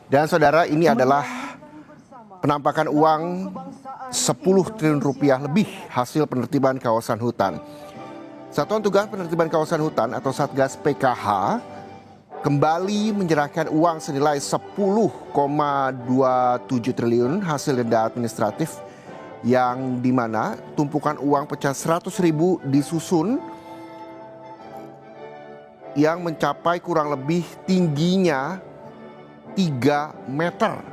Dan saudara, ini adalah penampakan uang 10 triliun rupiah lebih hasil penertiban kawasan hutan. Satuan Tugas Penertiban Kawasan Hutan atau Satgas PKH kembali menyerahkan uang senilai 10,27 triliun hasil denda administratif yang dimana tumpukan uang pecah 100.000 disusun yang mencapai kurang lebih tingginya 3 meter.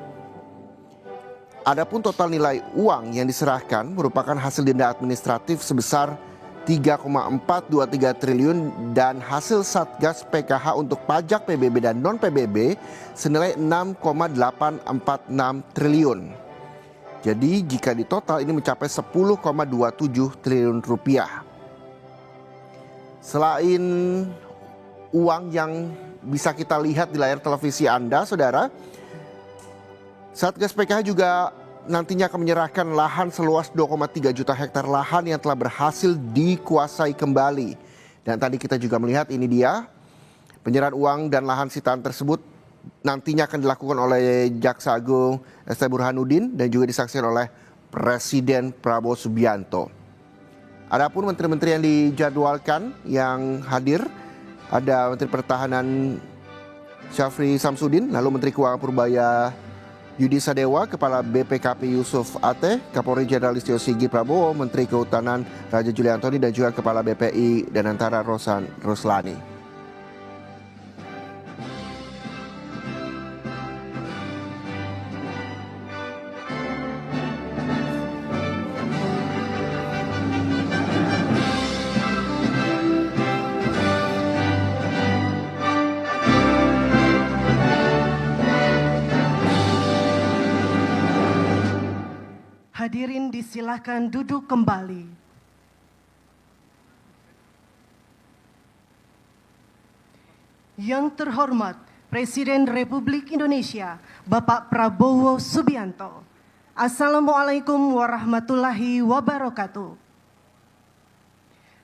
Adapun total nilai uang yang diserahkan merupakan hasil denda administratif sebesar 3,423 triliun dan hasil Satgas PKH untuk pajak PBB dan non-PBB senilai 6,846 triliun. Jadi jika ditotal ini mencapai 10,27 triliun rupiah. Selain uang yang bisa kita lihat di layar televisi Anda, saudara, Satgas PKH juga nantinya akan menyerahkan lahan seluas 2,3 juta hektar lahan yang telah berhasil dikuasai kembali. Dan tadi kita juga melihat ini dia penyerahan uang dan lahan sitaan tersebut nantinya akan dilakukan oleh Jaksa Agung ST Burhanuddin dan juga disaksikan oleh Presiden Prabowo Subianto. Adapun menteri-menteri yang dijadwalkan yang hadir, ada Menteri Pertahanan Syafri Samsudin, lalu Menteri Keuangan Purbaya Yudi Sadewa, Kepala BPKP Yusuf Ateh, Kapolri Jenderal Listio Sigit Prabowo, Menteri Kehutanan Raja Juli Antoni, dan juga Kepala BPI Danantara Rosan Ruslani. Hadirin disilakan duduk kembali. Yang terhormat Presiden Republik Indonesia Bapak Prabowo Subianto. Assalamualaikum warahmatullahi wabarakatuh.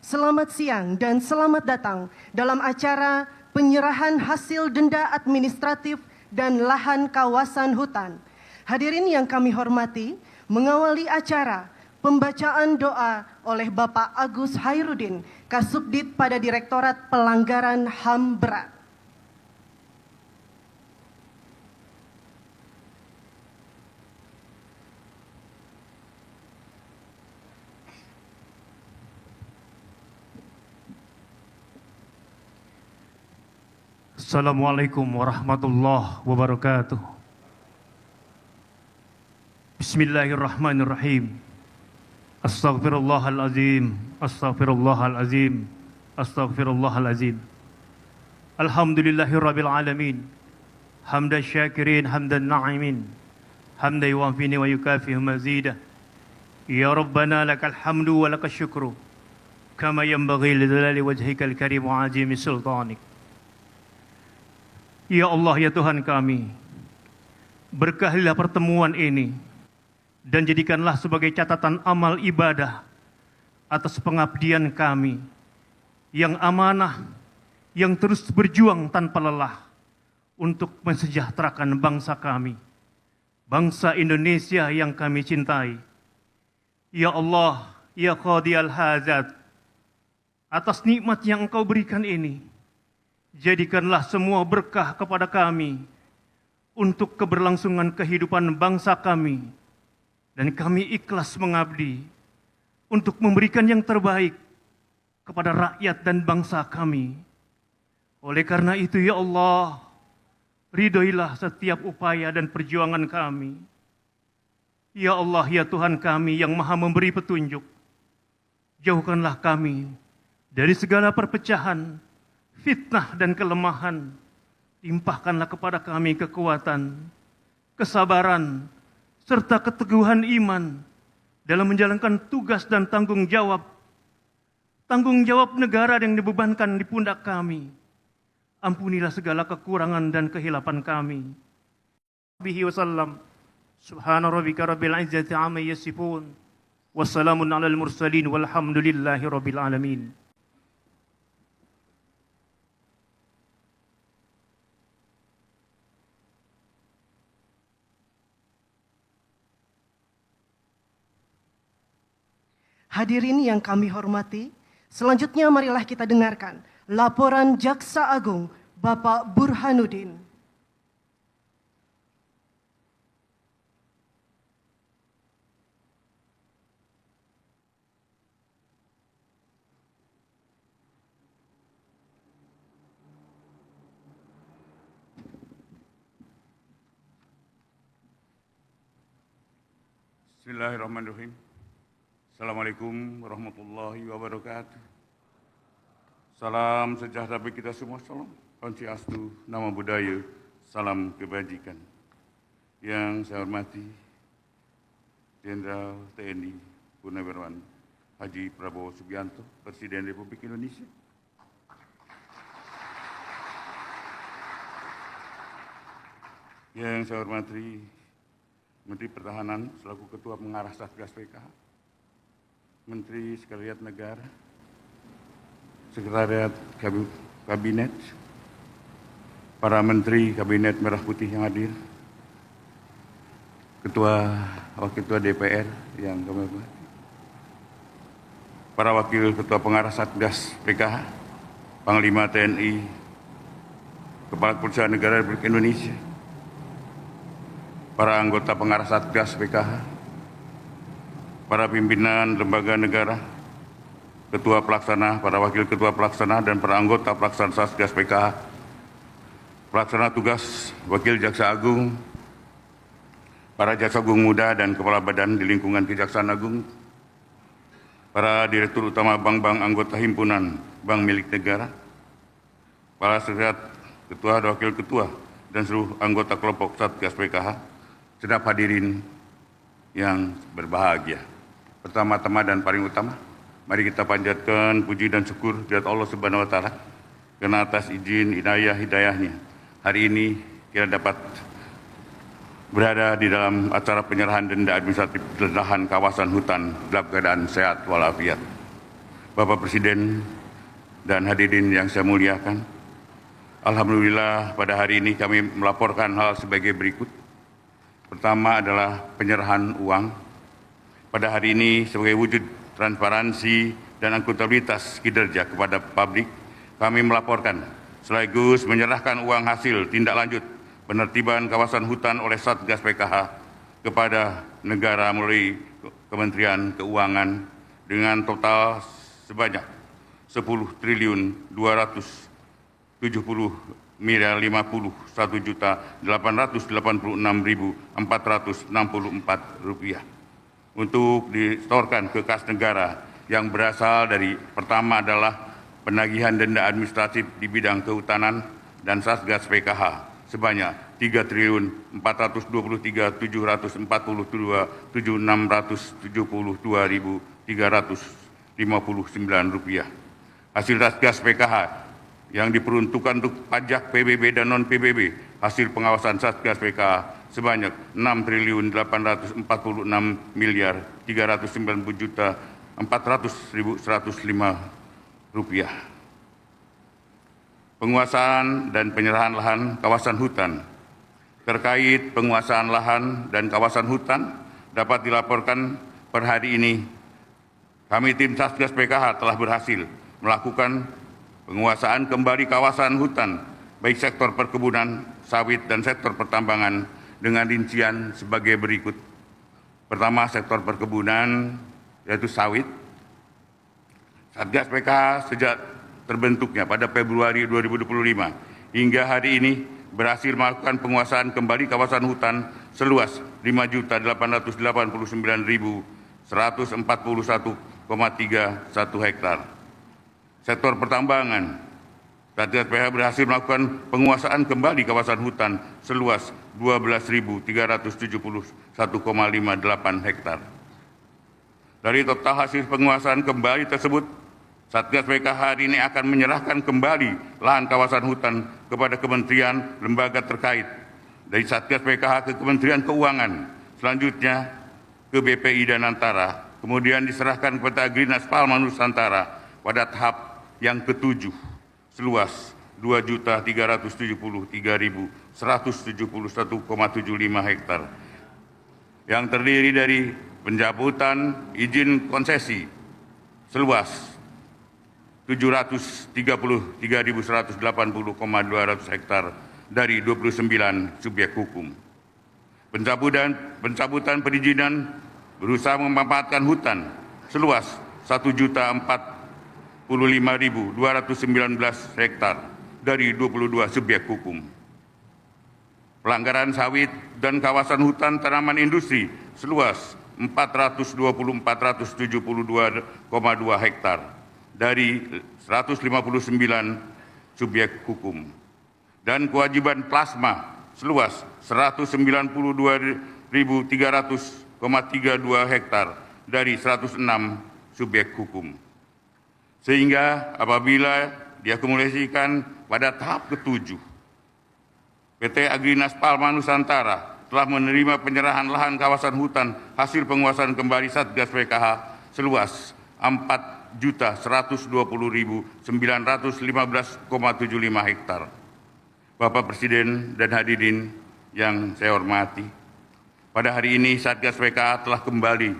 Selamat siang dan selamat datang dalam acara penyerahan hasil denda administratif dan lahan kawasan hutan. Hadirin yang kami hormati, mengawali acara pembacaan doa oleh Bapak Agus Hairudin, Kasubdit pada Direktorat Pelanggaran HAM Berat. Assalamualaikum warahmatullahi wabarakatuh. Bismillahirrahmanirrahim. Astaghfirullahalazim, astaghfirullahalazim, astaghfirullahalazim. Alhamdulillahirabbil alamin. Hamdan syakirin, hamdan na'imin. Hamdan yuwafini wa yukafi'u mazidah. Ya Rabbana lakal hamdu wa lakal syukru. Kama yanbaghi lidzalali wajhikal karim wa azimi sultanik. Ya Allah, ya Tuhan kami, berkahilah pertemuan ini dan jadikanlah sebagai catatan amal ibadah atas pengabdian kami yang amanah, yang terus berjuang tanpa lelah untuk mensejahterakan bangsa kami, bangsa Indonesia yang kami cintai. Ya Allah, ya Qadiyal Hajat, atas nikmat yang Engkau berikan ini, jadikanlah semua berkah kepada kami untuk keberlangsungan kehidupan bangsa kami, dan kami ikhlas mengabdi untuk memberikan yang terbaik kepada rakyat dan bangsa kami. Oleh karena itu, ya Allah, ridhoilah setiap upaya dan perjuangan kami. Ya Allah, ya Tuhan kami yang maha memberi petunjuk, jauhkanlah kami dari segala perpecahan, fitnah dan kelemahan. Limpahkanlah kepada kami kekuatan, kesabaran, serta keteguhan iman dalam menjalankan tugas dan tanggung jawab negara yang dibebankan di pundak kami. Ampunilah segala kekurangan dan kehilapan kami. Bihi wasallam. Subhana rabbika rabbil izzati amma yasifun. Wassalamun alal mursalin walhamdulillahi rabbil alamin. Hadirin yang kami hormati, selanjutnya marilah kita dengarkan laporan Jaksa Agung Bapak Burhanuddin. Bismillahirrahmanirrahim. Assalamualaikum warahmatullahi wabarakatuh. Salam sejahtera bagi kita semua. Salam Swastiastu, Namo Buddhaya, salam kebajikan. Yang saya hormati Jenderal TNI Purnawirawan Haji Prabowo Subianto, Presiden Republik Indonesia. Yang saya hormati Menteri Pertahanan selaku Ketua Pengarah Satgas PKH, Menteri Sekretariat Negara, Sekretariat Kabinet, para Menteri Kabinet Merah Putih yang hadir, Wakil Ketua DPR yang kami hormati, para Wakil Ketua Pengarah Satgas PKH, Panglima TNI, Kepala Kepolisian Negara Republik Indonesia, para anggota Pengarah Satgas PKH, para pimpinan lembaga negara, ketua pelaksana, para wakil ketua pelaksana, dan para anggota pelaksana Satgas PKH, pelaksana tugas wakil Jaksa Agung, para Jaksa Agung muda dan kepala badan di lingkungan Kejaksaan Agung, para direktur utama bank-bank anggota himpunan bank milik negara, para sekretariat ketua dan wakil ketua, dan seluruh anggota kelompok Satgas PKH, sedap hadirin yang berbahagia. Pertama-tama dan paling utama, mari kita panjatkan puji dan syukur kepada Allah Subhanahu wa taala karena atas izin hidayah-hidayahnya. Hari ini kita dapat berada di dalam acara penyerahan denda administratif lahan kawasan hutan dalam keadaan sehat walafiat. Bapak Presiden dan hadirin yang saya muliakan, alhamdulillah pada hari ini kami melaporkan hal sebagai berikut. Pertama adalah penyerahan uang. Pada hari ini sebagai wujud transparansi dan akuntabilitas kinerja kepada publik, kami melaporkan sekaligus menyerahkan uang hasil tindak lanjut penertiban kawasan hutan oleh Satgas PKH kepada negara melalui Kementerian Keuangan dengan total sebanyak 10.210.886.464 rupiah untuk disetorkan ke kas negara yang berasal dari pertama adalah penagihan denda administratif di bidang kehutanan dan Satgas PKH sebanyak 3.422.742.359 rupiah. Hasil Satgas PKH yang diperuntukkan untuk pajak PBB dan non-PBB, hasil pengawasan Satgas PKH sebanyak 6.840.390.400.105 rupiah. Penguasaan dan penyerahan lahan kawasan hutan. Terkait penguasaan lahan dan kawasan hutan dapat dilaporkan per hari ini, kami tim Satgas PKH telah berhasil melakukan penguasaan kembali kawasan hutan, baik sektor perkebunan, sawit, dan sektor pertambangan dengan rincian sebagai berikut. Pertama, sektor perkebunan, yaitu sawit. Satgas PKH sejak terbentuknya pada Februari 2025 hingga hari ini berhasil melakukan penguasaan kembali kawasan hutan seluas 5.889.141,31 hektar. Sektor pertambangan, Satgas PKH berhasil melakukan penguasaan kembali kawasan hutan seluas 12.371,58 hektar. Dari total hasil penguasaan kembali tersebut, Satgas PKH hari ini akan menyerahkan kembali lahan kawasan hutan kepada kementerian lembaga terkait. Dari Satgas PKH ke Kementerian Keuangan selanjutnya ke BPI dan Antara, kemudian diserahkan kepada Agrinas Palma Nusantara pada tahap yang ke-7 seluas 2.373.171,75 hektar yang terdiri dari pencabutan izin konsesi seluas 733.180,200 hektar dari 29 subjek hukum. Pencabutan perizinan berusaha memanfaatkan hutan seluas 1.045.219 hektar dari 22 subjek hukum. Pelanggaran sawit dan kawasan hutan tanaman industri seluas 472.472,2 hektar dari 159 subjek hukum. Dan kewajiban plasma seluas 192.300,32 hektar dari 106 subjek hukum. Sehingga apabila diakumulasikan pada tahap ke-7, PT Agrinas Palma Nusantara telah menerima penyerahan lahan kawasan hutan hasil penguasaan kembali Satgas PKH seluas 4.120.915,75 hektar. Bapak Presiden dan hadirin yang saya hormati, pada hari ini Satgas PKH telah kembali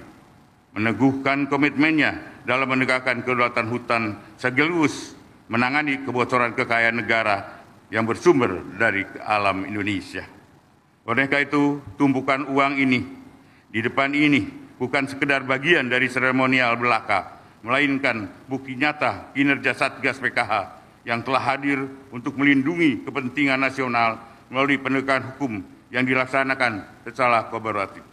meneguhkan komitmennya dalam menegakkan kedaulatan hutan sekaligus menangani kebocoran kekayaan negara yang bersumber dari alam Indonesia. Oleh karena itu, tumpukan uang ini di depan ini bukan sekedar bagian dari seremonial belaka, melainkan bukti nyata kinerja Satgas PKH yang telah hadir untuk melindungi kepentingan nasional melalui penegakan hukum yang dilaksanakan secara kolaboratif.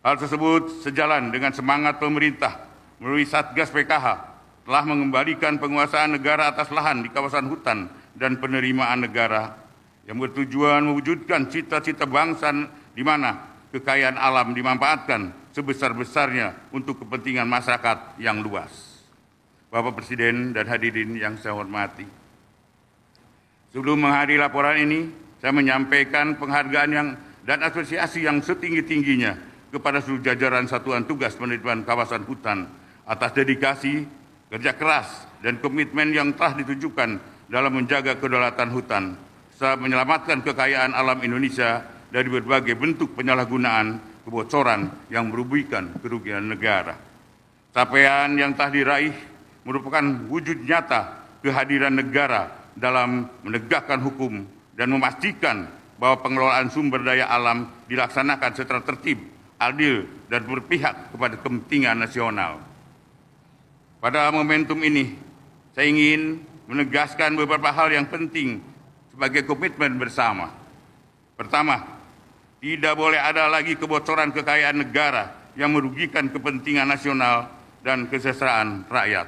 Hal tersebut sejalan dengan semangat pemerintah melalui Satgas PKH telah mengembalikan penguasaan negara atas lahan di kawasan hutan dan penerimaan negara yang bertujuan mewujudkan cita-cita bangsa di mana kekayaan alam dimanfaatkan sebesar-besarnya untuk kepentingan masyarakat yang luas. Bapak Presiden dan hadirin yang saya hormati, sebelum menghadiri laporan ini, saya menyampaikan penghargaan dan apresiasi yang setinggi-tingginya kepada seluruh jajaran Satuan Tugas Penelitian Kawasan Hutan atas dedikasi, kerja keras, dan komitmen yang telah ditujukan dalam menjaga kedaulatan hutan, serta menyelamatkan kekayaan alam Indonesia dari berbagai bentuk penyalahgunaan, kebocoran yang merugikan kerugian negara. Capaian yang telah diraih merupakan wujud nyata kehadiran negara dalam menegakkan hukum dan memastikan bahwa pengelolaan sumber daya alam dilaksanakan secara tertib, adil, dan berpihak kepada kepentingan nasional. Pada momentum ini, saya ingin menegaskan beberapa hal yang penting sebagai komitmen bersama. Pertama, tidak boleh ada lagi kebocoran kekayaan negara yang merugikan kepentingan nasional dan kesejahteraan rakyat.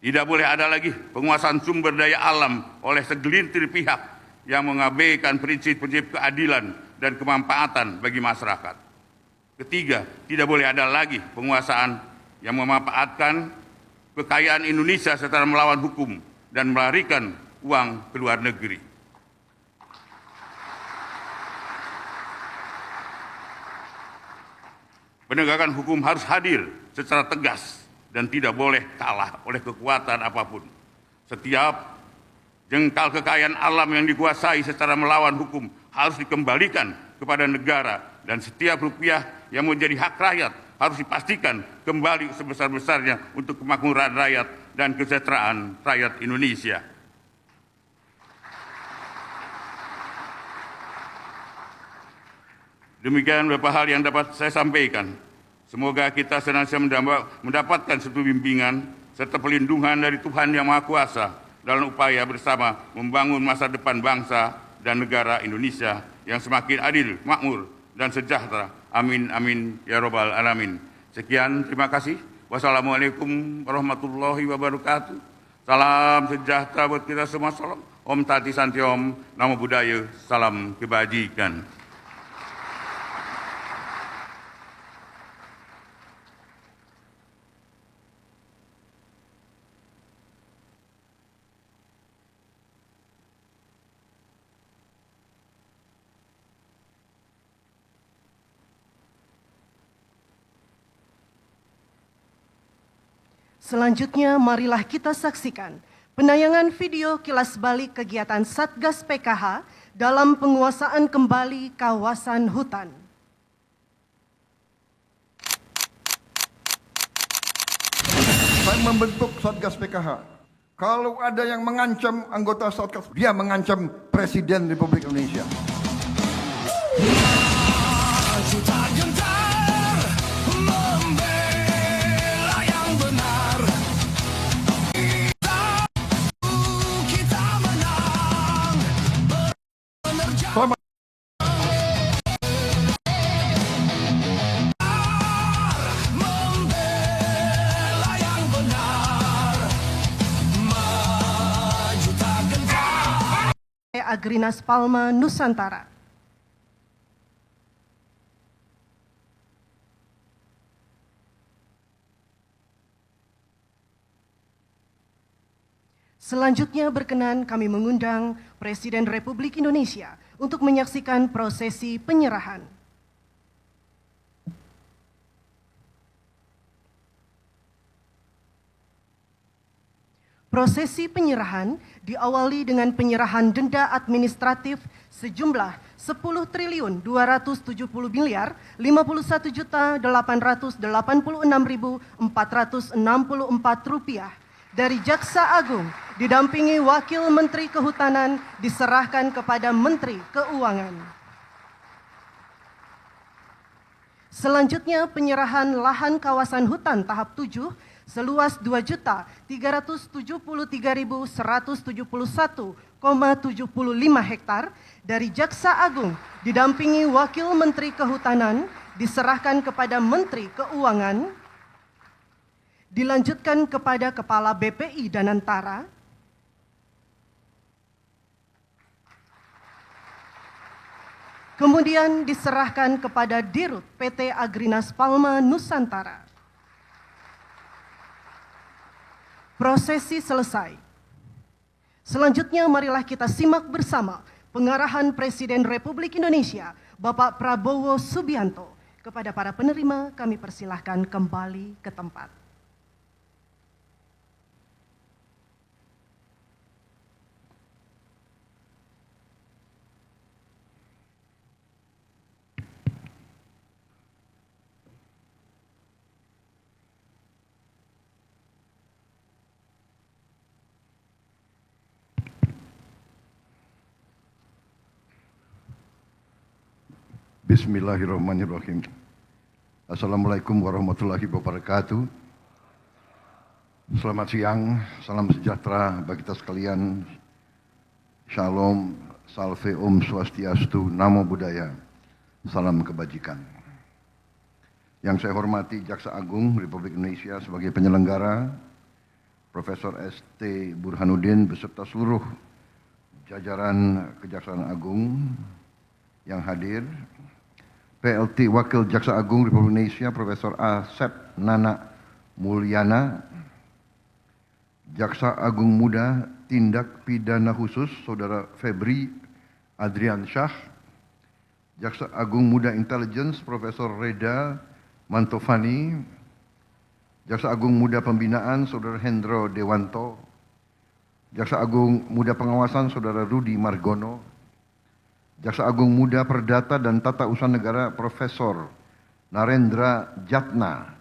Tidak boleh ada lagi penguasaan sumber daya alam oleh segelintir pihak yang mengabaikan prinsip-prinsip keadilan dan kemanfaatan bagi masyarakat. Ketiga, tidak boleh ada lagi penguasaan yang memanfaatkan kekayaan Indonesia secara melawan hukum dan melarikan uang ke luar negeri. Penegakan hukum harus hadir secara tegas dan tidak boleh kalah oleh kekuatan apapun. Setiap jengkal kekayaan alam yang dikuasai secara melawan hukum harus dikembalikan kepada negara, dan setiap rupiah yang menjadi hak rakyat harus dipastikan kembali sebesar-besarnya untuk kemakmuran rakyat dan kesejahteraan rakyat Indonesia. Demikian beberapa hal yang dapat saya sampaikan. Semoga kita senantiasa mendapatkan suatu bimbingan serta perlindungan dari Tuhan Yang Maha Kuasa dalam upaya bersama membangun masa depan bangsa dan negara Indonesia yang semakin adil, makmur, dan sejahtera. Amin, amin, ya robbal alamin. Sekian, terima kasih. Wassalamualaikum warahmatullahi wabarakatuh. Salam sejahtera buat kita semua. Salam. Om Tati Santi Om, Namo Buddhaya, salam kebajikan. Selanjutnya, marilah kita saksikan penayangan video kilas balik kegiatan Satgas PKH dalam penguasaan kembali kawasan hutan. Saya membentuk Satgas PKH. Kalau ada yang mengancam anggota Satgas, dia mengancam Presiden Republik Indonesia. Selamat. Agrinas Palma, Nusantara. Selanjutnya berkenan kami mengundang Presiden Republik Indonesia untuk menyaksikan prosesi penyerahan. Prosesi penyerahan diawali dengan penyerahan denda administratif sejumlah 10.270 miliar 51.886.464 rupiah dari Jaksa Agung didampingi Wakil Menteri Kehutanan diserahkan kepada Menteri Keuangan. Selanjutnya penyerahan lahan kawasan hutan tahap 7 seluas 2.373.171,75 hektar dari Jaksa Agung didampingi Wakil Menteri Kehutanan diserahkan kepada Menteri Keuangan, dilanjutkan kepada Kepala BPI Danantara, kemudian diserahkan kepada Dirut PT Agrinas Palma Nusantara. Prosesi selesai. Selanjutnya marilah kita simak bersama pengarahan Presiden Republik Indonesia, Bapak Prabowo Subianto. Kepada para penerima kami persilahkan kembali ke tempat. Bismillahirrahmanirrahim. Assalamualaikum warahmatullahi wabarakatuh. Selamat siang, salam sejahtera bagi kita sekalian. Shalom, salve om swastiastu, namo buddhaya, salam kebajikan. Yang saya hormati Jaksa Agung Republik Indonesia sebagai penyelenggara, Profesor S.T. Burhanuddin beserta seluruh jajaran Kejaksaan Agung yang hadir, PLT Wakil Jaksa Agung Republik Indonesia Profesor Asep Nana Mulyana, Jaksa Agung Muda Tindak Pidana Khusus Saudara Febri Adrian Syah, Jaksa Agung Muda Intelligence Profesor Reda Mantovani, Jaksa Agung Muda Pembinaan Saudara Hendro Dewanto, Jaksa Agung Muda Pengawasan Saudara Rudi Margono, Jaksa Agung Muda Perdata dan Tata Usaha Negara Profesor Narendra Jatna,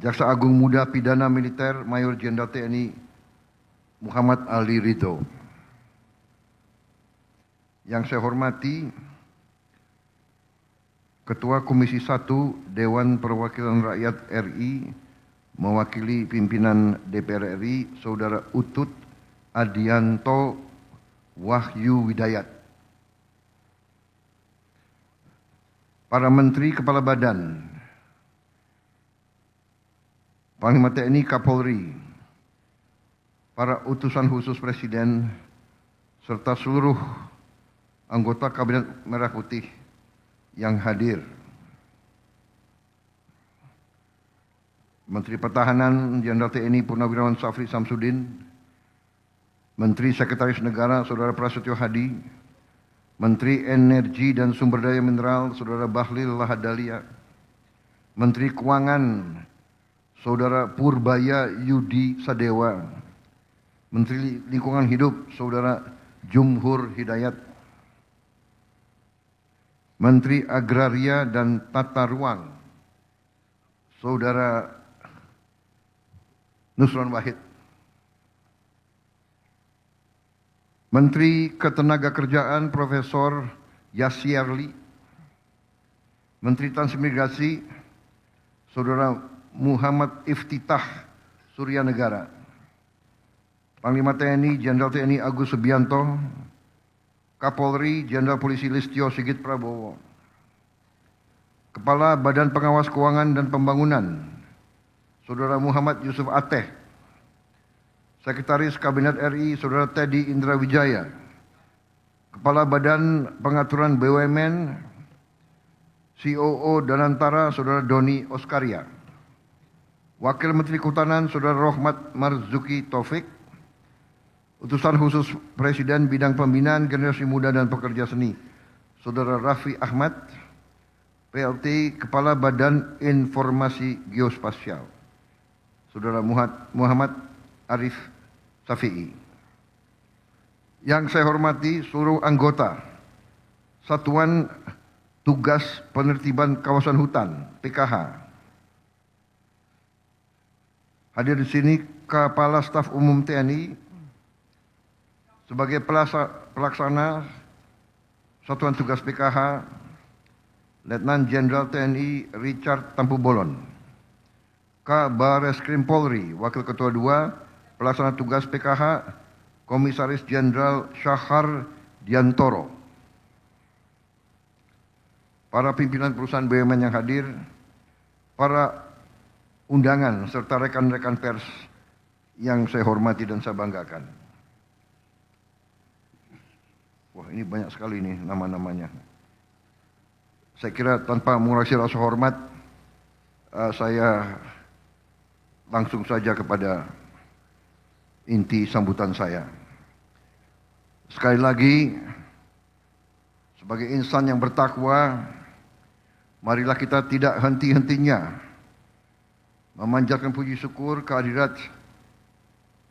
Jaksa Agung Muda Pidana Militer Mayor Jenderal TNI Muhammad Ali Ridho. Yang saya hormati Ketua Komisi 1 Dewan Perwakilan Rakyat RI mewakili pimpinan DPR RI Saudara Utut Adianto Wahyu Widayat, para Menteri Kepala Badan, Panglima TNI Kapolri, para utusan khusus Presiden, serta seluruh anggota Kabinet Merah Putih yang hadir. Menteri Pertahanan Jenderal TNI Purnawirawan Safri Samsudin, Menteri Sekretaris Negara Saudara Prasetyo Hadi, Menteri Energi dan Sumber Daya Mineral Saudara Bahlil Lahadalia, Menteri Keuangan Saudara Purbaya Yudi Sadewa. Menteri Lingkungan Hidup, Saudara Jumhur Hidayat. Menteri Agraria dan Tata Ruang, Saudara Nusron Wahid. Menteri Ketenagakerjaan Profesor Yasirli. Menteri Transmigrasi Saudara Muhammad Iftitah Suryanegara. Panglima TNI Jenderal TNI Agus Subianto. Kapolri Jenderal Polisi Listio Sigit Prabowo. Kepala Badan Pengawas Keuangan dan Pembangunan Saudara Muhammad Yusuf Ateh. Sekretaris Kabinet RI Saudara Teddy Indra Wijaya. Kepala Badan Pengaturan BUMN COO Danantara Saudara Doni Oskaria. Wakil Menteri Kehutanan Saudara Rohmat Marzuki Taufik. Utusan Khusus Presiden Bidang Pembinaan Generasi Muda dan Pekerja Seni Saudara Raffi Ahmad. PLT Kepala Badan Informasi Geospasial Saudara Muhammad Arif Safi'i. Yang saya hormati seluruh anggota Satuan Tugas Penertiban Kawasan Hutan PKH. Hadir di sini Kepala Staf Umum TNI sebagai pelaksana Satuan Tugas PKH, Letnan Jenderal TNI Richard Tampu Bolon. Kabar Reskrim Polri, Wakil Ketua II, Pelaksana Tugas PKH, Komisaris Jenderal Syahar Diantoro. Para pimpinan perusahaan BUMN yang hadir, para undangan, serta rekan-rekan pers yang saya hormati dan saya banggakan. Wah, ini banyak sekali nih nama-namanya. Saya kira tanpa mengurangi rasa hormat, saya langsung saja kepada inti sambutan saya. Sekali lagi, sebagai insan yang bertakwa, marilah kita tidak henti-hentinya memanjatkan puji syukur kehadirat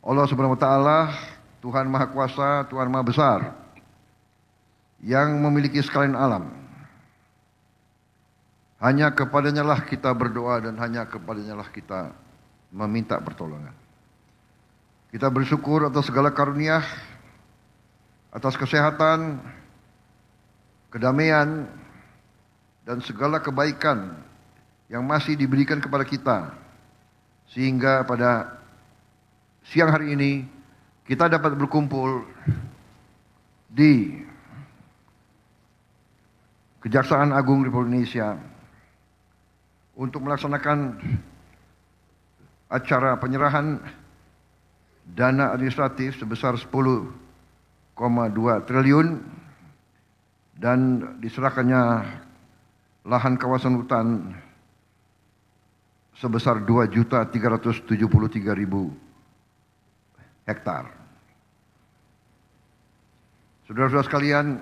Allah Subhanahu wa taala, Tuhan Maha Kuasa, Tuhan Maha Besar, yang memiliki sekalian alam. Hanya kepadanya lah kita berdoa dan hanya kepadanya lah kita meminta pertolongan. Kita bersyukur atas segala karunia, atas kesehatan, kedamaian, dan segala kebaikan yang masih diberikan kepada kita. Sehingga pada siang hari ini kita dapat berkumpul di Kejaksaan Agung Republik Indonesia untuk melaksanakan acara penyerahan dana administratif sebesar 10,2 triliun dan diserahkannya lahan kawasan hutan sebesar 2.373.000 hektar. Saudara-saudara sekalian,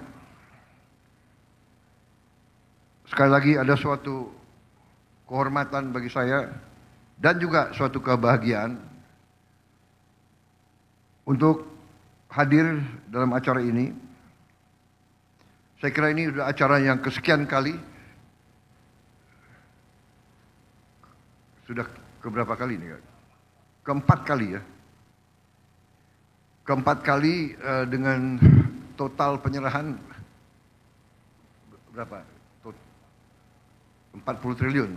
sekali lagi ada suatu kehormatan bagi saya dan juga suatu kebahagiaan untuk hadir dalam acara ini. Saya kira ini sudah acara yang kesekian kali. Sudah keberapa kali ini? Keempat kali ya. Keempat kali dengan total penyerahan berapa? 40 triliun,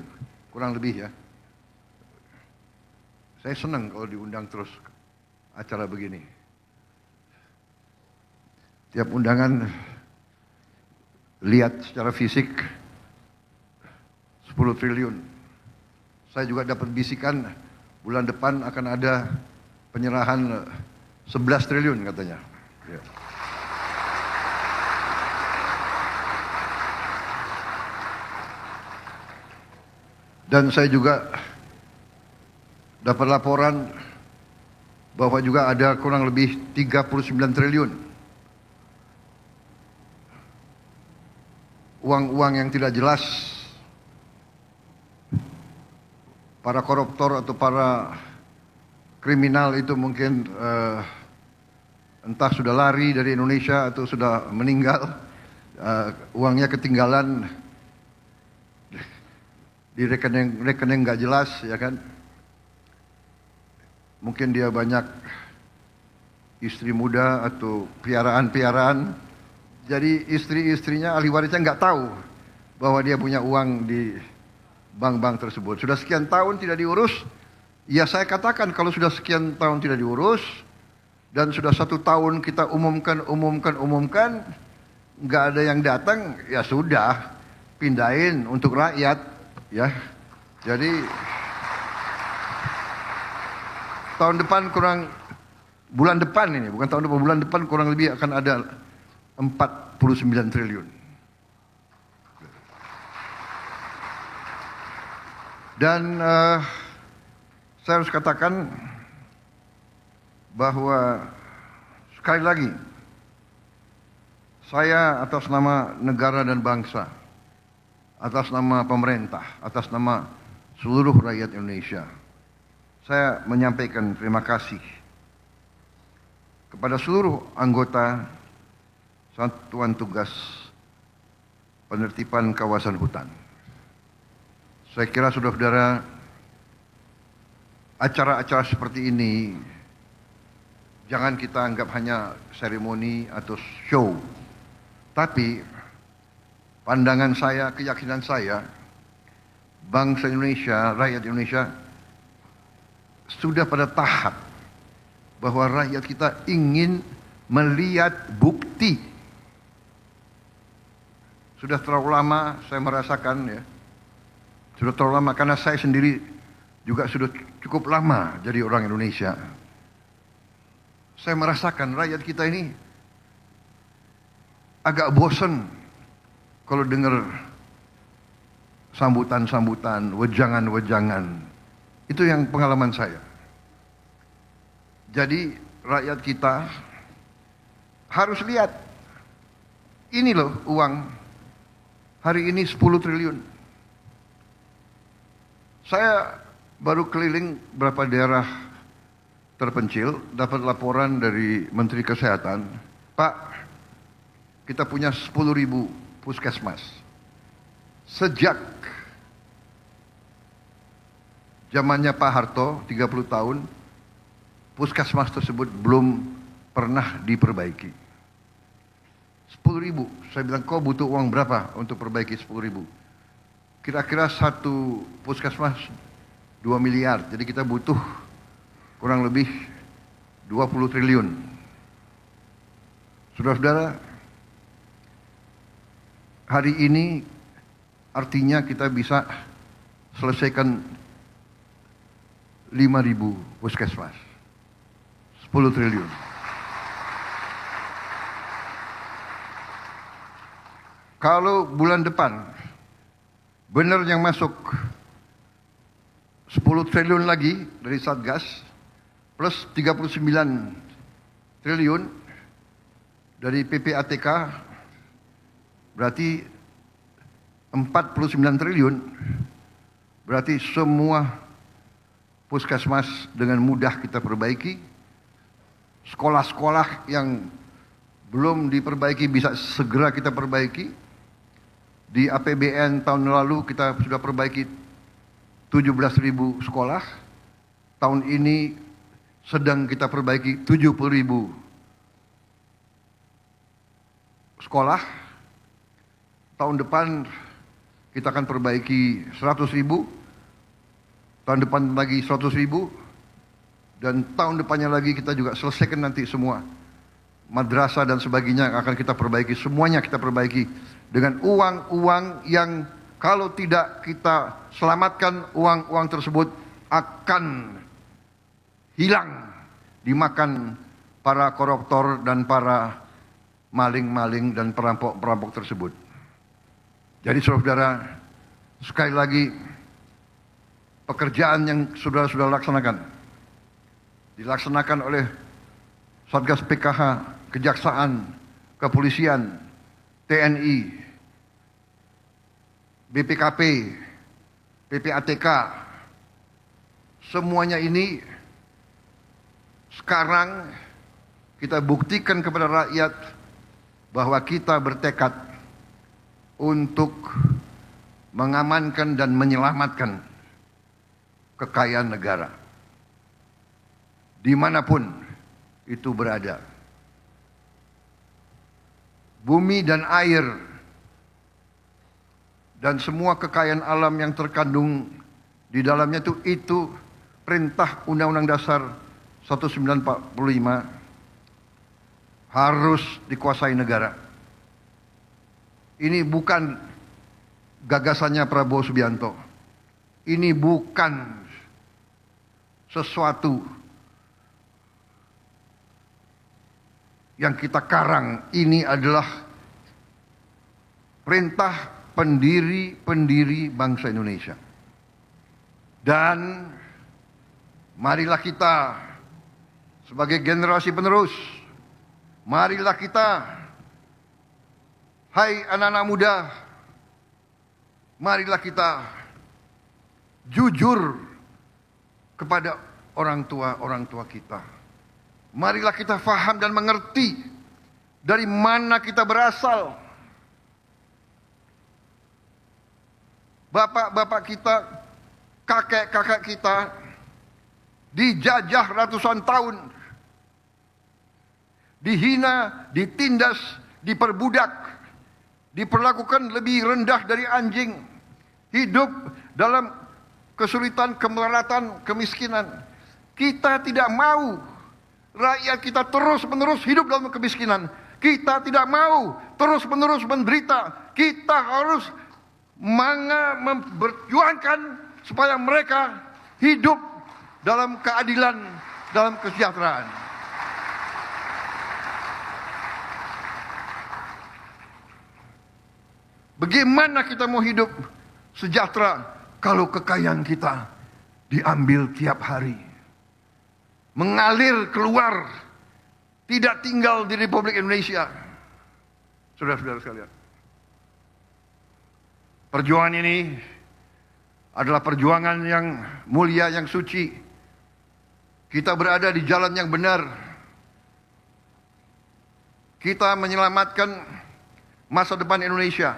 kurang lebih ya. Saya senang kalau diundang terus acara begini. Tiap undangan lihat secara fisik 10 triliun. Saya juga dapat bisikan bulan depan akan ada penyerahan 11 triliun katanya. Ya. Dan saya juga dapat laporan bahwa juga ada kurang lebih 39 triliun uang-uang yang tidak jelas para koruptor atau para kriminal itu mungkin entah sudah lari dari Indonesia atau sudah meninggal, uangnya ketinggalan di rekening nggak jelas, ya kan? Mungkin dia banyak istri muda atau piaraan-piaraan, jadi istri-istrinya, ahli warisnya nggak tahu bahwa dia punya uang di bank-bank tersebut. Sudah sekian tahun tidak diurus, ya saya katakan kalau sudah sekian tahun tidak diurus, dan sudah 1 tahun kita umumkan, nggak ada yang datang, ya sudah, pindahin untuk rakyat, ya. Jadi tahun depan bulan depan ini, bukan tahun depan, bulan depan kurang lebih akan ada 49 triliun. Dan saya harus katakan bahwa sekali lagi, saya atas nama negara dan bangsa, atas nama pemerintah, atas nama seluruh rakyat Indonesia, saya menyampaikan terima kasih kepada seluruh anggota Satuan Tugas Penertiban Kawasan Hutan. Saya kira saudara-saudara, acara-acara seperti ini jangan kita anggap hanya seremoni atau show. Tapi pandangan saya, keyakinan saya, bangsa Indonesia, rakyat Indonesia sudah pada tahap bahwa rakyat kita ingin melihat bukti. Sudah terlalu lama saya merasakan, ya. Sudah terlalu lama, karena saya sendiri juga sudah cukup lama jadi orang Indonesia. Saya merasakan rakyat kita ini agak bosan kalau dengar sambutan-sambutan, wejangan-wejangan. Itu yang pengalaman saya. Jadi rakyat kita harus lihat, ini loh uang, hari ini 10 triliun. Saya baru keliling beberapa daerah terpencil, dapat laporan dari Menteri Kesehatan, Pak, kita punya 10.000 puskesmas. Sejak zamannya Pak Harto, 30 tahun, puskesmas tersebut belum pernah diperbaiki. 10.000, saya bilang, kau butuh uang berapa untuk perbaiki 10.000? Kira-kira satu puskesmas 2 miliar, jadi kita butuh kurang lebih 20 triliun. Saudara-saudara, hari ini artinya kita bisa selesaikan 5.000 puskesmas, 10 triliun. Kalau bulan depan benar yang masuk 10 triliun lagi dari Satgas plus 39 triliun dari PPATK, berarti 49 triliun, berarti semua puskesmas dengan mudah kita perbaiki. Sekolah-sekolah yang belum diperbaiki bisa segera kita perbaiki. Di APBN tahun lalu kita sudah perbaiki 17.000 sekolah. Tahun ini sedang kita perbaiki 70.000 sekolah. Tahun depan kita akan perbaiki 100.000. Tahun depan lagi 100.000. Dan tahun depannya lagi kita juga selesaikan nanti semua madrasah dan sebagainya akan kita perbaiki. Semuanya kita perbaiki dengan uang-uang yang kalau tidak kita selamatkan, uang-uang tersebut akan hilang dimakan para koruptor dan para maling-maling dan perampok-perampok tersebut. Jadi saudara-saudara, sekali lagi pekerjaan yang saudara-saudara laksanakan dilaksanakan oleh Satgas PKH, Kejaksaan, Kepolisian, TNI, BPKP, PPATK, semuanya ini sekarang kita buktikan kepada rakyat bahwa kita bertekad untuk mengamankan dan menyelamatkan kekayaan negara dimanapun itu berada. Bumi dan air dan semua kekayaan alam yang terkandung di dalamnya itu perintah Undang-Undang Dasar 1945 harus dikuasai negara. Ini bukan gagasannya Prabowo Subianto. Ini bukan sesuatu yang kita karang. Ini adalah perintah pendiri bangsa Indonesia. Dan marilah kita sebagai generasi penerus, marilah kita, hai anak-anak muda, marilah kita jujur kepada orang tua kita. Marilah kita faham dan mengerti dari mana kita berasal. Bapak-bapak kita, kakek-kakek kita dijajah ratusan tahun, dihina, ditindas, diperbudak, diperlakukan lebih rendah dari anjing, hidup dalam kesulitan, kemelaratan, kemiskinan. Kita tidak mau rakyat kita terus-menerus hidup dalam kemiskinan. Kita tidak mau terus-menerus menderita. Kita harus memperjuangkan supaya mereka hidup dalam keadilan, dalam kesejahteraan. Bagaimana kita mau hidup sejahtera kalau kekayaan kita diambil tiap hari? Mengalir keluar, tidak tinggal di Republik Indonesia. Saudara-saudara sekalian, perjuangan ini adalah perjuangan yang mulia, yang suci. Kita berada di jalan yang benar. Kita menyelamatkan masa depan Indonesia.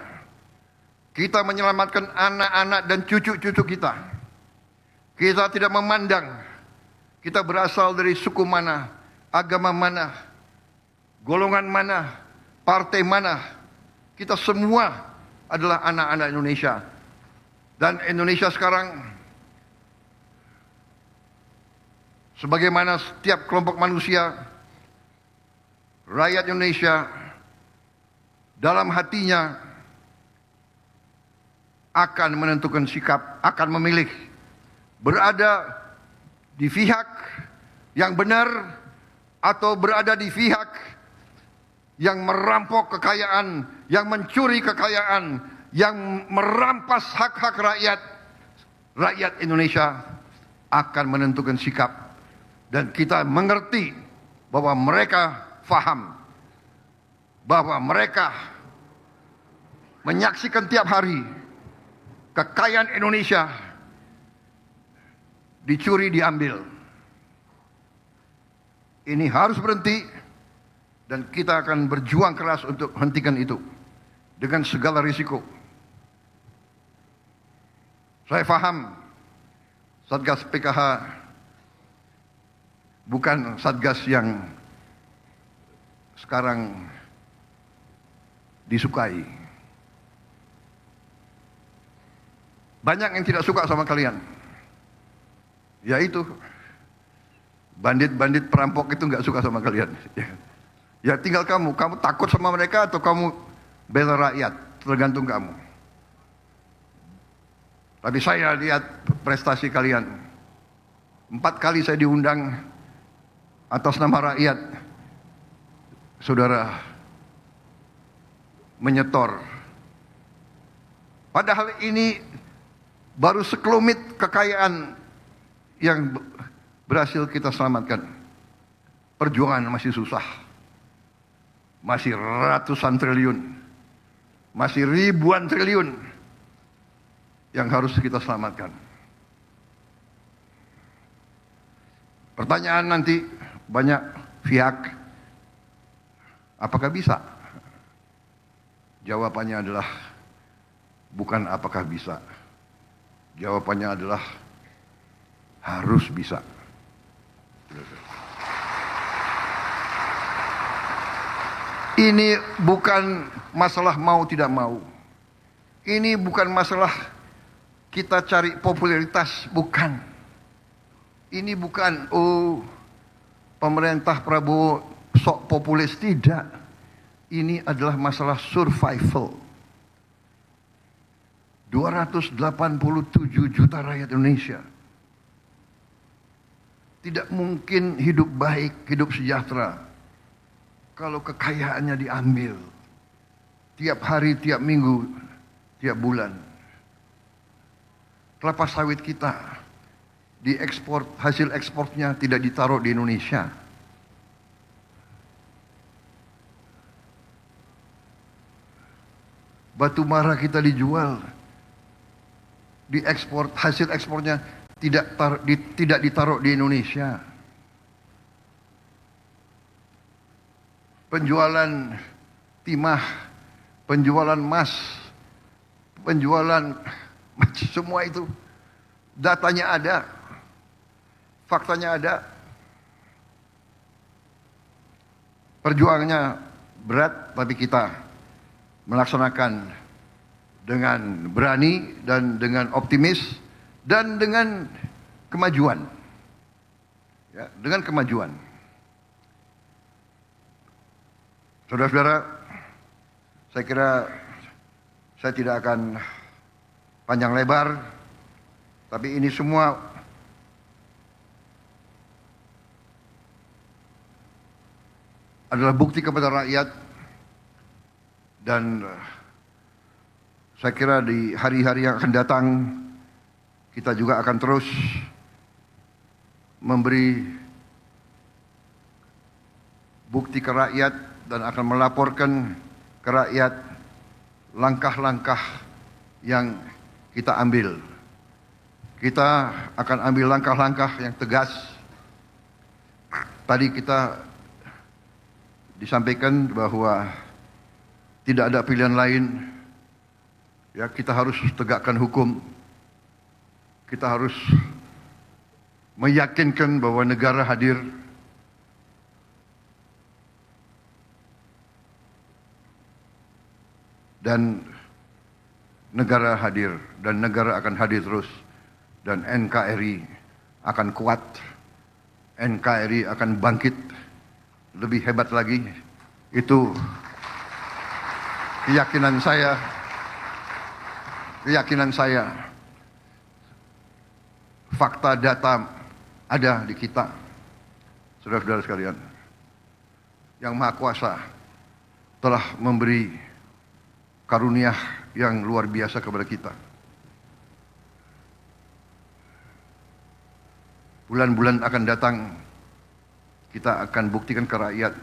Kita menyelamatkan anak-anak dan cucu-cucu kita. Kita tidak memandang kita berasal dari suku mana, agama mana, golongan mana, partai mana. Kita semua adalah anak-anak Indonesia. Dan Indonesia sekarang, sebagaimana setiap kelompok manusia, rakyat Indonesia dalam hatinya akan menentukan sikap, akan memilih berada di pihak yang benar atau berada di pihak yang merampok kekayaan, yang mencuri kekayaan, yang merampas hak-hak rakyat. Rakyat Indonesia akan menentukan sikap, dan kita mengerti bahwa mereka faham, bahwa mereka menyaksikan tiap hari kekayaan Indonesia dicuri, diambil. Ini harus berhenti, dan kita akan berjuang keras untuk hentikan itu dengan segala risiko. Saya paham Satgas PKH bukan Satgas yang sekarang disukai. Banyak yang tidak suka sama kalian. Yaitu bandit-bandit perampok itu nggak suka sama kalian. Ya tinggal kamu takut sama mereka atau kamu bela rakyat, tergantung kamu. Tapi saya lihat prestasi kalian. 4 kali saya diundang atas nama rakyat. Saudara menyetor. Padahal ini baru sekelumit kekayaan yang berhasil kita selamatkan. Perjuangan masih susah. Masih ratusan triliun. Masih ribuan triliun yang harus kita selamatkan. Pertanyaan nanti banyak pihak, apakah bisa? Jawabannya adalah bukan apakah bisa. Jawabannya adalah harus bisa. Ini bukan masalah mau tidak mau. Ini bukan masalah kita cari popularitas, bukan. Ini bukan, pemerintah Prabowo sok populis, tidak. Ini adalah masalah survival. 287 juta rakyat Indonesia tidak mungkin hidup baik, hidup sejahtera kalau kekayaannya diambil tiap hari, tiap minggu, tiap bulan. Kelapa sawit kita diekspor, hasil ekspornya tidak ditaruh di Indonesia. Batu bara kita dijual, diekspor, hasil ekspornya tidak ditaruh di Indonesia. Penjualan timah, penjualan emas, penjualan semua itu datanya ada, faktanya ada. Perjuangannya berat, tapi kita melaksanakan dengan berani dan dengan optimis dan dengan kemajuan. Ya, dengan kemajuan. Saudara-saudara, saya kira saya tidak akan panjang lebar, tapi ini semua adalah bukti kepada rakyat, dan saya kira di hari-hari yang akan datang kita juga akan terus memberi bukti ke rakyat dan akan melaporkan ke rakyat langkah-langkah yang kita ambil. Kita akan ambil langkah-langkah yang tegas. Tadi kita disampaikan bahwa tidak ada pilihan lain. Ya, kita harus tegakkan hukum. Kita harus meyakinkan bahwa negara hadir. Dan negara hadir, dan negara akan hadir terus, dan NKRI akan kuat, NKRI akan bangkit lebih hebat lagi. Itu keyakinan saya, fakta data ada di kita, saudara-saudara sekalian. Yang Maha Kuasa telah memberi karunia yang luar biasa kepada kita. Bulan-bulan akan datang, kita akan buktikan ke rakyat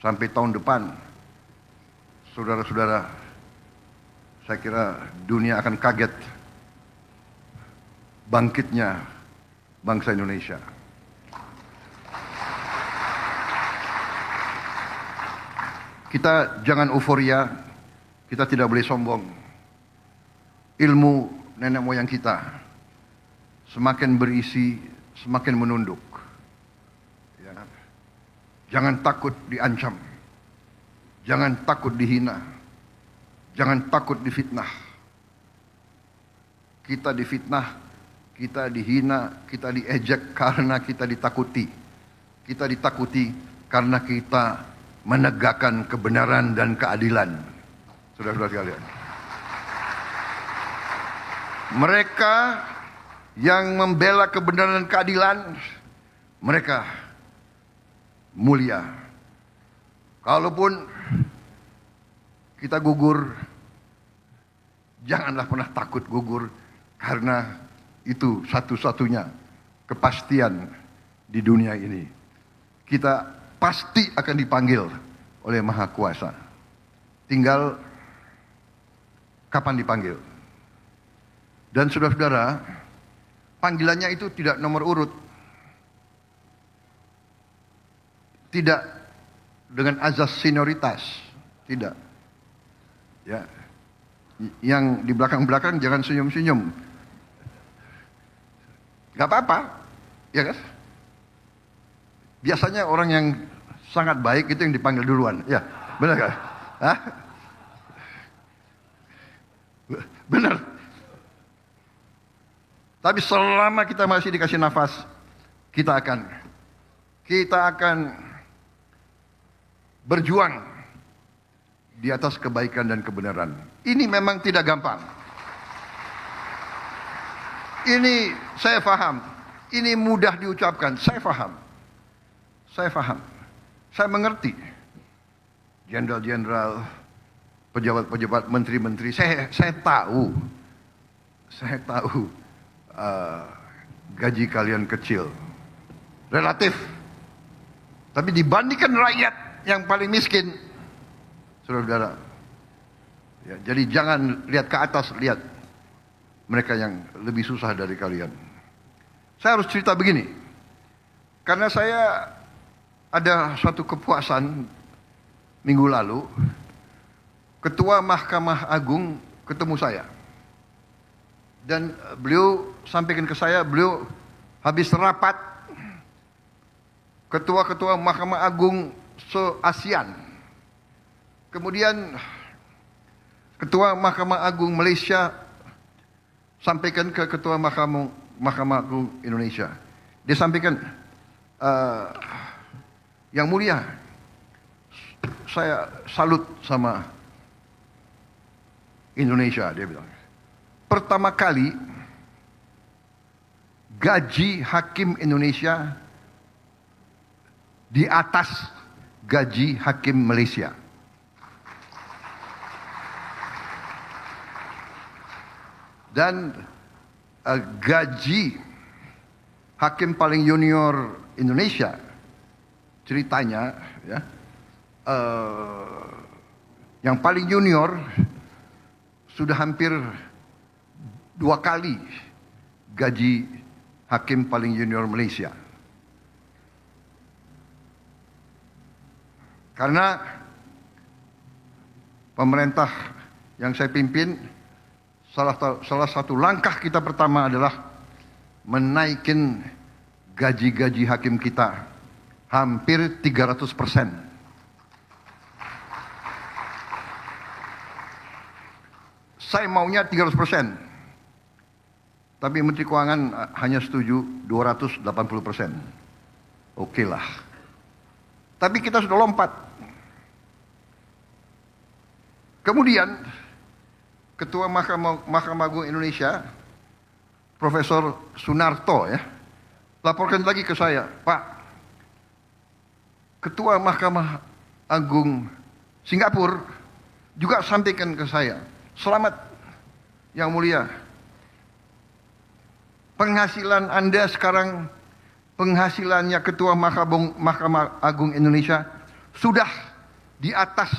sampai tahun depan. Saudara-saudara, saya kira dunia akan kaget bangkitnya bangsa Indonesia. Kita jangan euforia. Kita tidak boleh sombong. Ilmu nenek moyang kita semakin berisi, semakin menunduk. Ya. Jangan takut diancam. Jangan takut dihina. Jangan takut difitnah. Kita difitnah, kita dihina, kita diejek karena kita ditakuti. Kita ditakuti karena kita menegakkan kebenaran dan keadilan. Saudara-saudara sekalian, mereka yang membela kebenaran dan keadilan, mereka mulia. Kalaupun kita gugur, janganlah pernah takut gugur, karena itu satu-satunya kepastian di dunia ini. Kita pasti akan dipanggil oleh Maha Kuasa. Tinggal kapan dipanggil. Dan saudara-saudara, panggilannya itu tidak nomor urut. tidak dengan azas senioritas, tidak. Ya, yang di belakang-belakang jangan senyum-senyum. Gak apa-apa, ya kan? Biasanya orang yang sangat baik itu yang dipanggil duluan, ya, benar kan? Hah? Benar. Tapi selama kita masih dikasih nafas, kita akan berjuang di atas kebaikan dan kebenaran. Ini memang tidak gampang. Ini saya paham. Ini mudah diucapkan, saya paham. Saya mengerti. Jenderal-jenderal, pejabat-pejabat, menteri-menteri, saya tahu. Gaji kalian kecil. Relatif. Tapi dibandingkan rakyat yang paling miskin, saudara-saudara. Ya, jadi jangan lihat ke atas, lihat mereka yang lebih susah dari kalian. Saya harus cerita begini. Karena saya ada suatu kepuasan minggu lalu, Ketua Mahkamah Agung ketemu saya. Dan beliau sampaikan ke saya, beliau habis rapat ketua-ketua Mahkamah Agung se-ASEAN. Kemudian Ketua Mahkamah Agung Malaysia sampaikan ke Ketua Mahkamah Agung Indonesia. Dia sampaikan, Yang Mulia, saya salut sama Indonesia, dia bilang. Pertama kali gaji hakim Indonesia di atas gaji hakim Malaysia. Dan gaji hakim paling junior Indonesia, ceritanya ya, yang paling junior sudah hampir 2 kali gaji hakim paling junior Malaysia. Karena pemerintah yang saya pimpin, salah satu langkah kita pertama adalah menaikkan gaji-gaji hakim kita hampir 300%. Saya maunya 300%. Tapi Menteri Keuangan hanya setuju 280%. Oke lah. Tapi kita sudah lompat. Kemudian Ketua Mahkamah Agung Indonesia, Profesor Sunarto ya, laporkan lagi ke saya, Pak, Ketua Mahkamah Agung Singapura juga sampaikan ke saya, selamat Yang Mulia, penghasilan Anda sekarang, penghasilannya Ketua Mahkamah Agung Indonesia sudah di atas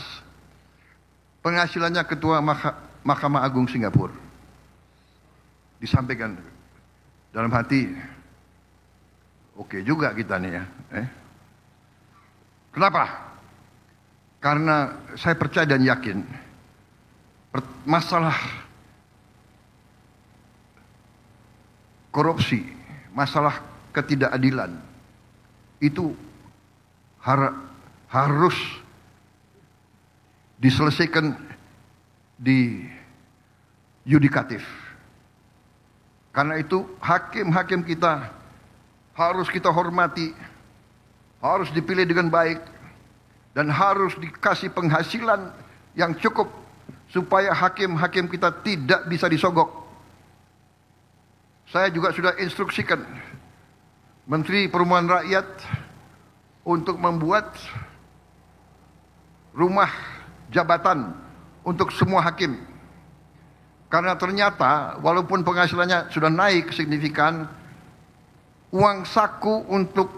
penghasilannya Ketua Mahkamah Agung Singapura. Disampaikan dalam hati, oke juga kita nih ya. Kenapa? Karena saya percaya dan yakin masalah korupsi, masalah ketidakadilan itu harus diselesaikan di yudikatif. Karena itu hakim-hakim kita harus kita hormati, harus dipilih dengan baik, dan harus dikasih penghasilan yang cukup supaya hakim-hakim kita tidak bisa disogok. Saya juga sudah instruksikan Menteri Perumahan Rakyat untuk membuat rumah jabatan untuk semua hakim. Karena ternyata walaupun penghasilannya sudah naik signifikan, uang saku untuk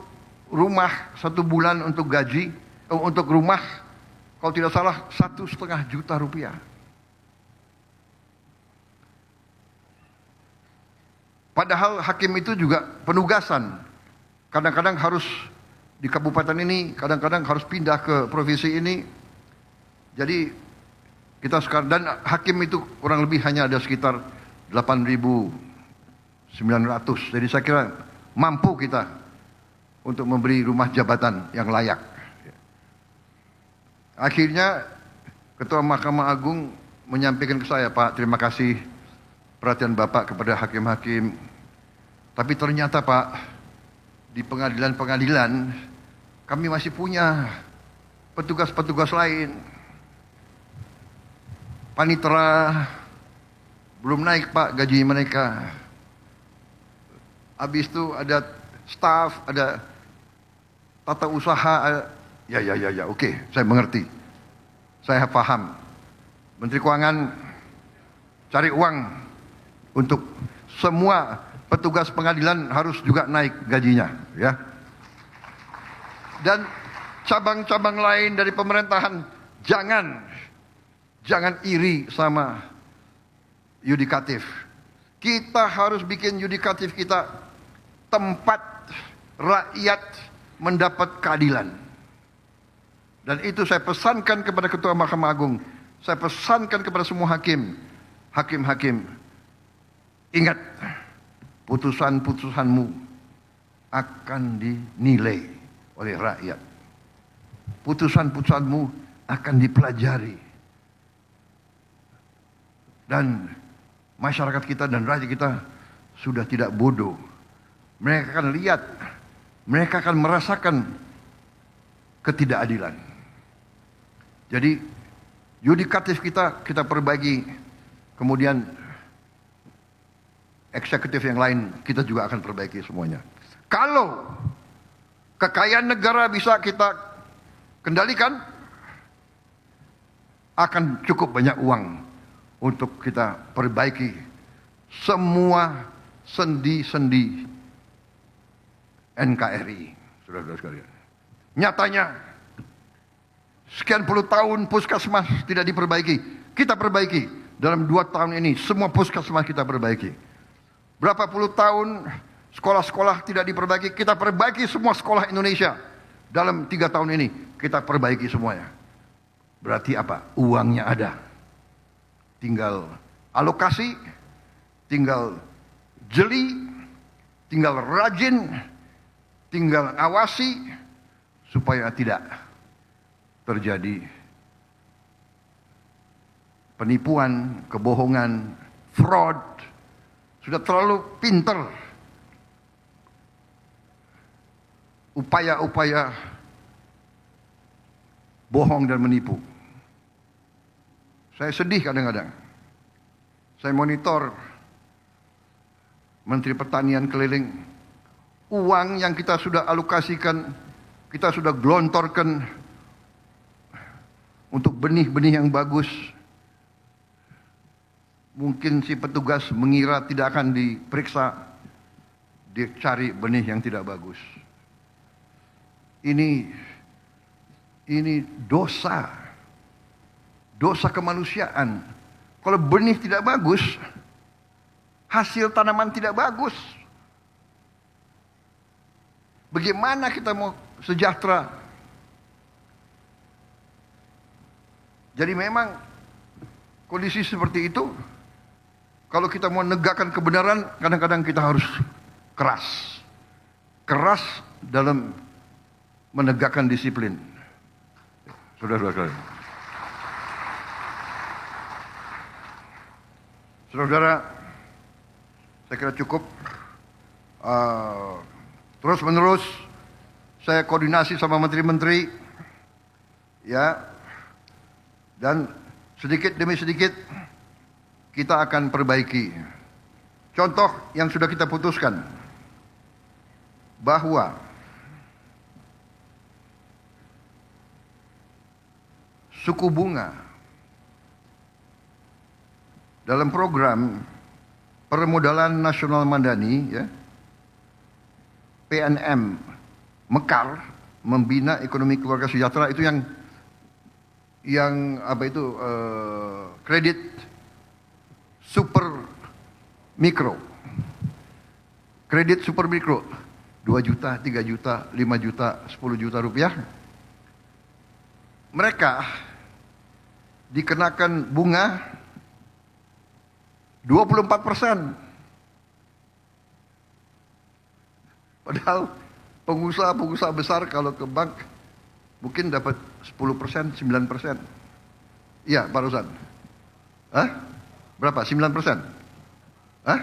rumah 1 bulan untuk gaji, untuk rumah, kalau tidak salah 1,5 juta rupiah. Padahal hakim itu juga penugasan. Kadang-kadang harus di kabupaten ini, kadang-kadang harus pindah ke provinsi ini. Jadi kita sekarang, dan hakim itu kurang lebih hanya ada sekitar 8.900. Jadi saya kira mampu kita untuk memberi rumah jabatan yang layak. Akhirnya Ketua Mahkamah Agung menyampaikan ke saya, Pak, terima kasih perhatian Bapak kepada hakim-hakim. Tapi ternyata Pak, di pengadilan-pengadilan kami masih punya petugas-petugas lain. Panitera belum naik Pak gaji mereka. Habis itu ada staf, ada tata usaha. Ya, oke, saya mengerti. Saya paham. Menteri Keuangan cari uang untuk semua petugas pengadilan harus juga naik gajinya, ya. Dan cabang-cabang lain dari pemerintahan jangan iri sama yudikatif. Kita harus bikin yudikatif kita tempat rakyat mendapat keadilan. Dan itu saya pesankan kepada Ketua Mahkamah Agung. Saya pesankan kepada semua hakim-hakim. Ingat, putusan-putusanmu akan dinilai oleh rakyat. Putusan-putusanmu akan dipelajari. Dan masyarakat kita dan rakyat kita sudah tidak bodoh. Mereka akan lihat, mereka akan merasakan ketidakadilan. Jadi yudikatif kita perbaiki, kemudian eksekutif yang lain kita juga akan perbaiki semuanya. Kalau kekayaan negara bisa kita kendalikan, akan cukup banyak uang untuk kita perbaiki semua sendi-sendi NKRI, saudara-saudara sekalian. Nyatanya, sekian puluh tahun puskesmas tidak diperbaiki. Kita perbaiki. Dalam 2 tahun ini, semua puskesmas kita perbaiki. Berapa puluh tahun sekolah-sekolah tidak diperbaiki. Kita perbaiki semua sekolah Indonesia. Dalam 3 tahun ini, kita perbaiki semuanya. Berarti apa? Uangnya ada. Tinggal alokasi, tinggal jeli, tinggal rajin, tinggal awasi supaya tidak terjadi penipuan, kebohongan, fraud. Sudah terlalu pinter upaya-upaya bohong dan menipu. Saya sedih kadang-kadang. Saya monitor Menteri Pertanian keliling. Uang yang kita sudah alokasikan, kita sudah gelontorkan untuk benih-benih yang bagus. Mungkin si petugas mengira tidak akan diperiksa, dia cari benih yang tidak bagus. Ini dosa. Dosa kemanusiaan. Kalau benih tidak bagus, hasil tanaman tidak bagus. Bagaimana kita mau sejahtera? Jadi memang kondisi seperti itu, kalau kita mau menegakkan kebenaran, kadang-kadang kita harus keras. Keras dalam menegakkan disiplin. Saudara-saudara. Saudara, saya kira cukup. Terus menerus saya koordinasi sama menteri-menteri, ya, dan sedikit demi sedikit kita akan perbaiki. Contoh yang sudah kita putuskan bahwa suku bunga dalam program Permodalan Nasional Madani, ya, PNM Mekar, membina ekonomi keluarga sejahtera, itu yang apa itu kredit super mikro, kredit super mikro 2 juta, 3 juta, 5 juta, 10 juta rupiah, mereka dikenakan bunga 24%. Padahal pengusaha-pengusaha besar kalau ke bank mungkin dapat 10%, 9%. Iya, Pak Rozan. Hah? Berapa? 9%? Hah?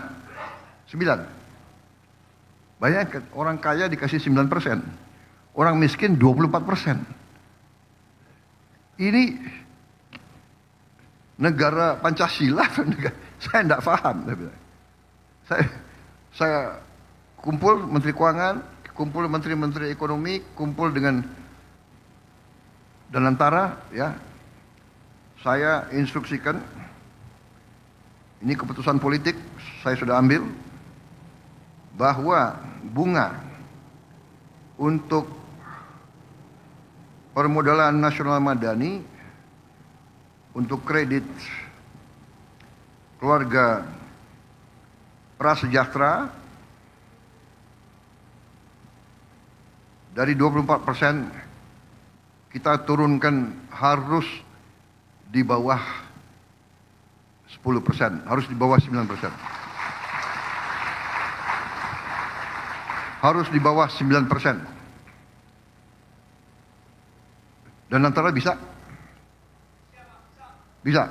9. Bayangkan, orang kaya dikasih 9%. Orang miskin 24%. Ini negara Pancasila, saya tidak paham. Saya kumpul Menteri Keuangan, kumpul Menteri-Menteri Ekonomi, kumpul dengan Danantara, ya. Saya instruksikan, ini keputusan politik, saya sudah ambil, bahwa bunga untuk permodalan nasional madani untuk kredit keluarga prasejahtera dari 24% kita turunkan harus di bawah 10%, harus di bawah 9%. Harus di bawah 9%. Dan antara bisa? Bisa.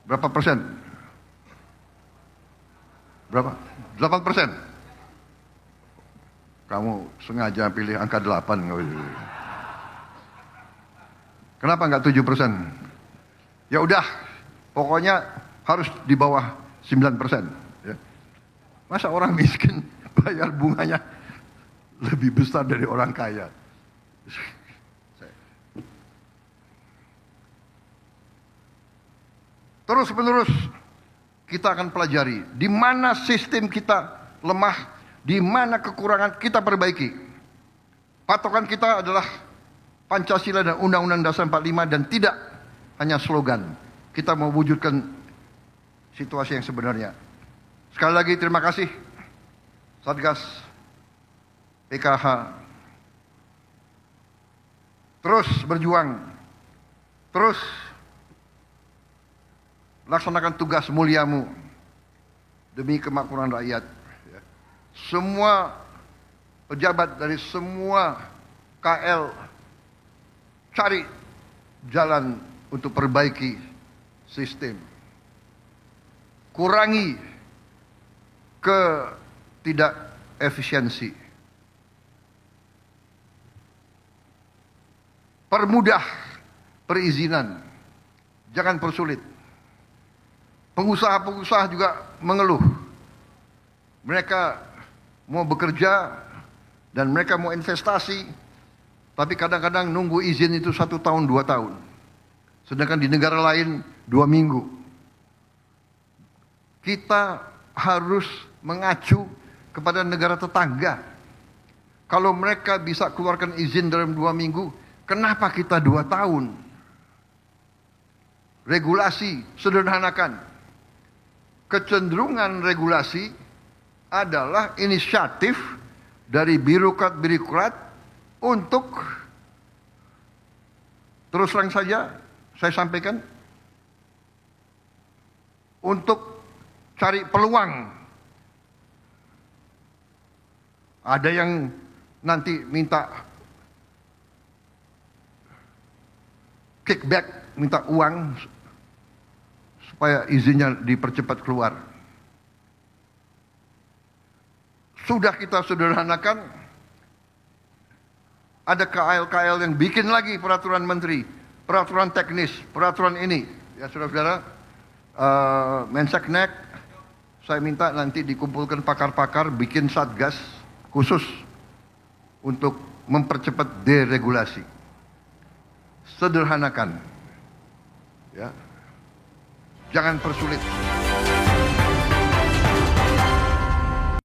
Berapa persen? Berapa? 8%. Kamu sengaja pilih angka 8. Kenapa enggak 7%? Ya udah, pokoknya harus di bawah 9%. Ya. Masa orang miskin bayar bunganya lebih besar dari orang kaya? Terus menerus kita akan pelajari di mana sistem kita lemah, di mana kekurangan kita perbaiki. Patokan kita adalah Pancasila dan Undang-Undang Dasar 45 dan tidak hanya slogan. Kita mau wujudkan situasi yang sebenarnya. Sekali lagi terima kasih Satgas PKH. Terus berjuang. Terus laksanakan tugas muliamu demi kemakmuran rakyat. Semua pejabat dari semua KL cari jalan untuk perbaiki sistem. Kurangi ketidakefisiensi. Permudah perizinan. Jangan persulit. Pengusaha-pengusaha juga mengeluh. Mereka mau bekerja dan mereka mau investasi, tapi kadang-kadang nunggu izin itu 1 tahun, 2 tahun. Sedangkan di negara lain 2 minggu. Kita harus mengacu kepada negara tetangga. Kalau mereka bisa keluarkan izin dalam 2 minggu, kenapa kita 2 tahun? Regulasi, sederhanakan. Kecenderungan regulasi adalah inisiatif dari birokrat-birokrat untuk, terus terang saja saya sampaikan, untuk cari peluang. Ada yang nanti minta kickback, minta uang supaya izinnya dipercepat keluar. Sudah kita sederhanakan, ada KL-KL yang bikin lagi peraturan menteri, peraturan teknis, peraturan ini. Ya saudara-saudara, Menseknek, saya minta nanti dikumpulkan pakar-pakar, bikin satgas khusus untuk mempercepat deregulasi. Sederhanakan. Ya. Jangan persulit.